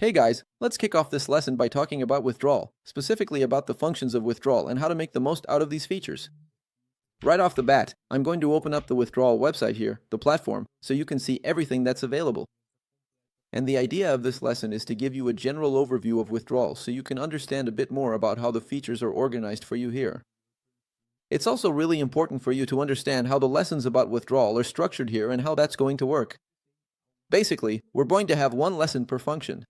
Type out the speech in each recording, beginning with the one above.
Hey guys, let's kick off this lesson by talking about withdrawal, specifically about the functions of withdrawal and how to make the most out of these features. Right off the bat, I'm going to open up the withdrawal website here, the platform, so you can see everything that's available. And the idea of this lesson is to give you a general overview of withdrawal so you can understand a bit more about how the features are organized for you here. It's also really important for you to understand how the lessons about withdrawal are structured here and how that's going to work. Basically, we're going to have one lesson per function.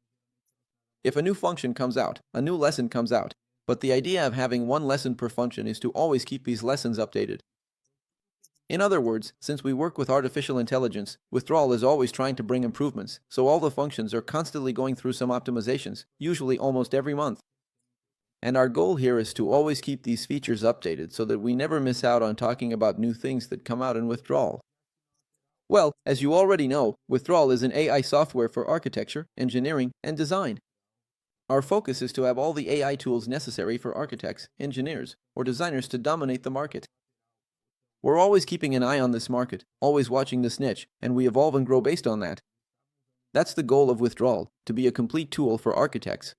If a new function comes out, a new lesson comes out, but the idea of having one lesson per function is to always keep these lessons updated. In other words, since we work with artificial intelligence, withdrawal is always trying to bring improvements, so all the functions are constantly going through some optimizations, usually almost every month. And our goal here is to always keep these features updated so that we never miss out on talking about new things that come out in withdrawal. Well, as you already know, withdrawal is an AI software for architecture, engineering, and design. Our focus is to have all the AI tools necessary for architects, engineers, or designers to dominate the market. We're always keeping an eye on this market, always watching this niche, and we evolve and grow based on that. That's the goal of withdrawal, to be a complete tool for architects.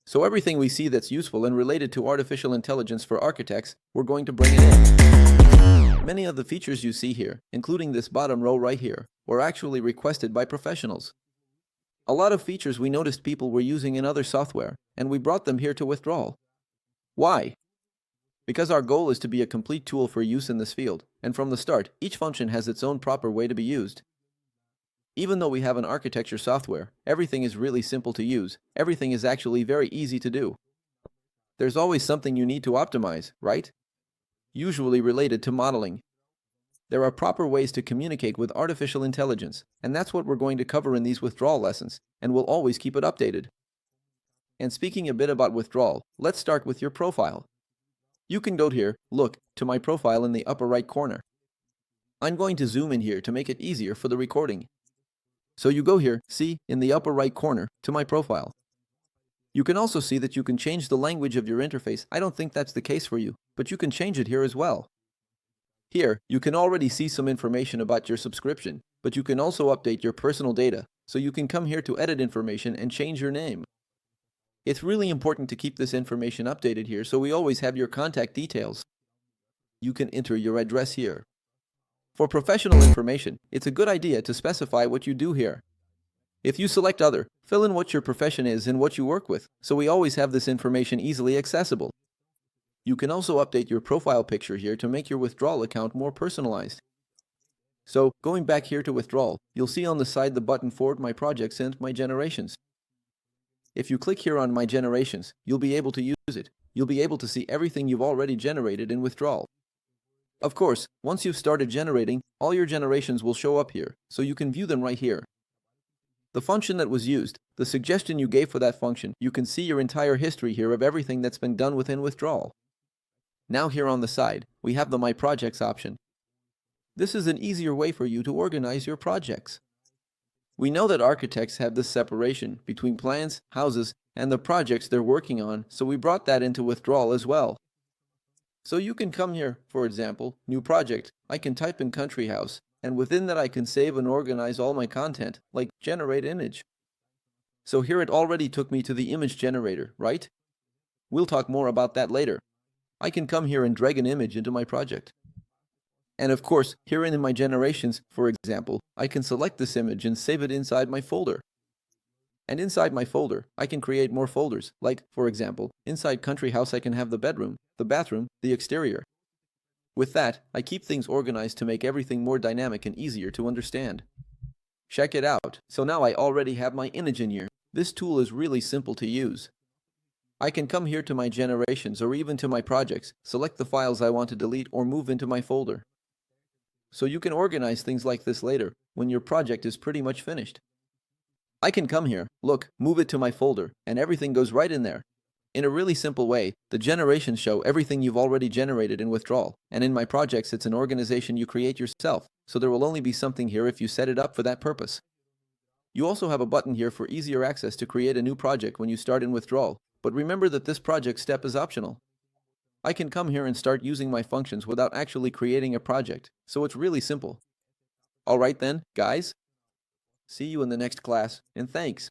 So everything we see that's useful and related to artificial intelligence for architects, we're going to bring it in. Many of the features you see here, including this bottom row right here, were actually requested by professionals. A lot of features we noticed people were using in other software, and we brought them here to withdrawal. Why? Because our goal is to be a complete tool for use in this field, and from the start, each function has its own proper way to be used. Even though we have an architecture software, everything is really simple to use. Everything is actually very easy to do. There's always something you need to optimize, right? Usually related to modeling. There are proper ways to communicate with artificial intelligence, and that's what we're going to cover in these withdrawal lessons, and we'll always keep it updated. And speaking a bit about withdrawal, let's start with your profile. You can go here, look, to my profile in the upper right corner. I'm going to zoom in here to make it easier for the recording. So you go here, see, in the upper right corner, to my profile. You can also see that you can change the language of your interface. I don't think that's the case for you, but you can change it here as well. Here, you can already see some information about your subscription, but you can also update your personal data, so you can come here to edit information and change your name. It's really important to keep this information updated here so we always have your contact details. You can enter your address here. For professional information, it's a good idea to specify what you do here. If you select Other, fill in what your profession is and what you work with, so we always have this information easily accessible. You can also update your profile picture here to make your withdrawal account more personalized. So, going back here to withdrawal, you'll see on the side the button Forward My Projects and My Generations. If you click here on My Generations, you'll be able to use it. You'll be able to see everything you've already generated in withdrawal. Of course, once you've started generating, all your generations will show up here, so you can view them right here. The function that was used, the suggestion you gave for that function, you can see your entire history here of everything that's been done within withdrawal. Now here on the side, we have the My Projects option. This is an easier way for you to organize your projects. We know that architects have this separation between plans, houses, and the projects they're working on, so we brought that into withdrawal as well. So you can come here, for example, New Project, I can type in Country House, and within that I can save and organize all my content, like Generate Image. So here it already took me to the image generator, right? We'll talk more about that later. I can come here and drag an image into my project. And of course, here in my generations, for example, I can select this image and save it inside my folder. And inside my folder, I can create more folders, like, for example, inside Country House I can have the bedroom, the bathroom, the exterior. With that, I keep things organized to make everything more dynamic and easier to understand. Check it out. So now I already have my image in here. This tool is really simple to use. I can come here to my generations or even to my projects, select the files I want to delete or move into my folder. So you can organize things like this later, when your project is pretty much finished. I can come here, look, move it to my folder, and everything goes right in there. In a really simple way, the generations show everything you've already generated in withdrawal, and in my projects it's an organization you create yourself, so there will only be something here if you set it up for that purpose. You also have a button here for easier access to create a new project when you start in withdrawal. But remember that this project step is optional. I can come here and start using my functions without actually creating a project, so it's really simple. Alright then, guys. See you in the next class, and thanks.